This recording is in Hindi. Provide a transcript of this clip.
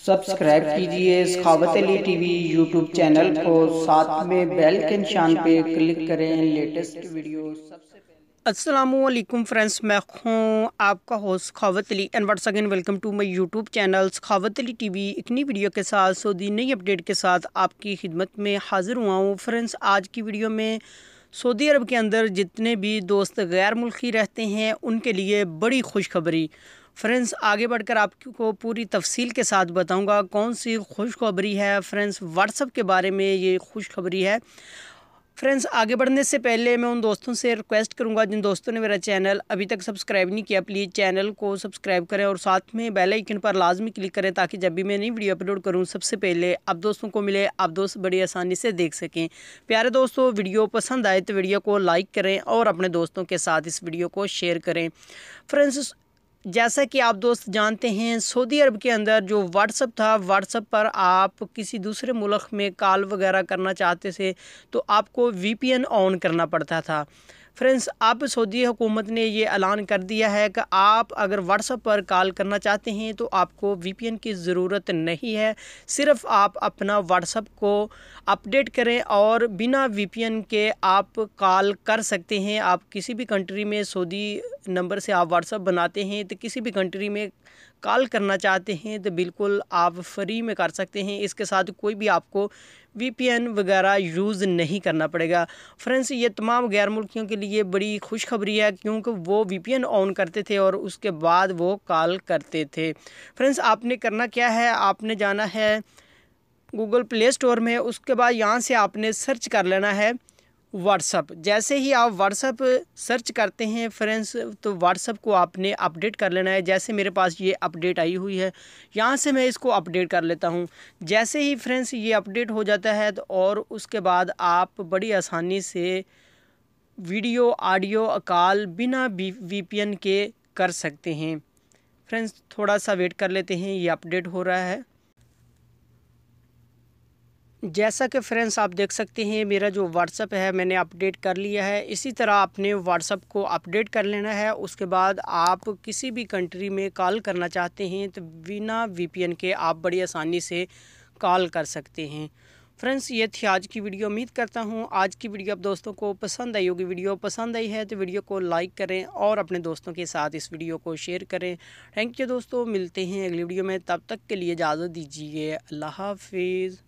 सब्सक्राइब कीजिए सखावत अली टीवी यूट्यूब चैनल को, साथ में बेल के निशान पे क्लिक करें लेटेस्ट वीडियो सबसे पहले। अस्सलामुअलैकुम फ्रेंड्स, मैं हूँ आपका host Sakhawat Ali and once again welcome to my YouTube channel Sakhawat Ali TV. एक नई वीडियो के साथ सऊदी नई अपडेट के साथ आपकी खिदमत में हाजिर हुआ हूँ। फ्रेंड्स, आज की वीडियो में सऊदी अरब के अंदर जितने भी दोस्त गैर मुल्की रहते हैं उनके लिए बड़ी खुशखबरी। फ्रेंड्स, आगे बढ़कर आपको पूरी तफसील के साथ बताऊंगा कौन सी खुशखबरी है। फ्रेंड्स, व्हाट्सएप के बारे में ये खुशखबरी है। फ्रेंड्स, आगे बढ़ने से पहले मैं उन दोस्तों से रिक्वेस्ट करूंगा जिन दोस्तों ने मेरा चैनल अभी तक सब्सक्राइब नहीं किया, प्लीज़ चैनल को सब्सक्राइब करें और साथ में बेल आइकन पर लाजमी क्लिक करें ताकि जब भी मैं नई वीडियो अपलोड करूं सबसे पहले आप दोस्तों को मिले, आप दोस्त बड़ी आसानी से देख सकें। प्यारे दोस्तों, वीडियो पसंद आए तो वीडियो को लाइक करें और अपने दोस्तों के साथ इस वीडियो को शेयर करें। फ्रेंड्स, जैसा कि आप दोस्त जानते हैं, सऊदी अरब के अंदर जो व्हाट्सअप था, व्हाट्सअप पर आप किसी दूसरे मुल्क में कॉल वगैरह करना चाहते थे तो आपको वीपीएन ऑन करना पड़ता था। फ्रेंड्स, अब सऊदी हुकूमत ने ये ऐलान कर दिया है कि आप अगर व्हाट्सएप पर कॉल करना चाहते हैं तो आपको वीपीएन की ज़रूरत नहीं है। सिर्फ़ आप अपना व्हाट्सएप को अपडेट करें और बिना वीपीएन के आप कॉल कर सकते हैं। आप किसी भी कंट्री में सऊदी नंबर से आप व्हाट्सएप बनाते हैं तो किसी भी कंट्री में कॉल करना चाहते हैं तो बिल्कुल आप फ्री में कर सकते हैं। इसके साथ कोई भी आपको वीपीएन वगैरह यूज़ नहीं करना पड़ेगा। फ्रेंड्स, ये तमाम गैर मुल्कियों के लिए बड़ी खुशखबरी है क्योंकि वो वीपीएन ऑन करते थे और उसके बाद वो कॉल करते थे। फ्रेंड्स, आपने करना क्या है, आपने जाना है गूगल प्ले स्टोर में, उसके बाद यहाँ से आपने सर्च कर लेना है व्हाट्सअप। जैसे ही आप व्हाट्सअप सर्च करते हैं फ्रेंड्स, तो व्हाट्सअप को आपने अपडेट कर लेना है। जैसे मेरे पास ये अपडेट आई हुई है, यहाँ से मैं इसको अपडेट कर लेता हूँ। जैसे ही फ्रेंड्स ये अपडेट हो जाता है तो और उसके बाद आप बड़ी आसानी से वीडियो ऑडियो कॉल बिना वीपीएन के कर सकते हैं। फ्रेंड्स, थोड़ा सा वेट कर लेते हैं, ये अपडेट हो रहा है। जैसा कि फ्रेंड्स आप देख सकते हैं, मेरा जो व्हाट्सअप है मैंने अपडेट कर लिया है। इसी तरह आपने व्हाट्सअप को अपडेट कर लेना है। उसके बाद आप किसी भी कंट्री में कॉल करना चाहते हैं तो बिना वीपीएन के आप बड़ी आसानी से कॉल कर सकते हैं। फ्रेंड्स, ये थी आज की वीडियो। उम्मीद करता हूँ आज की वीडियो आप दोस्तों को पसंद आई होगी। वीडियो पसंद आई है तो वीडियो को लाइक करें और अपने दोस्तों के साथ इस वीडियो को शेयर करें। थैंक यू दोस्तों, मिलते हैं अगली वीडियो में। तब तक के लिए इजाज़त दीजिए। अल्लाह हाफिज़।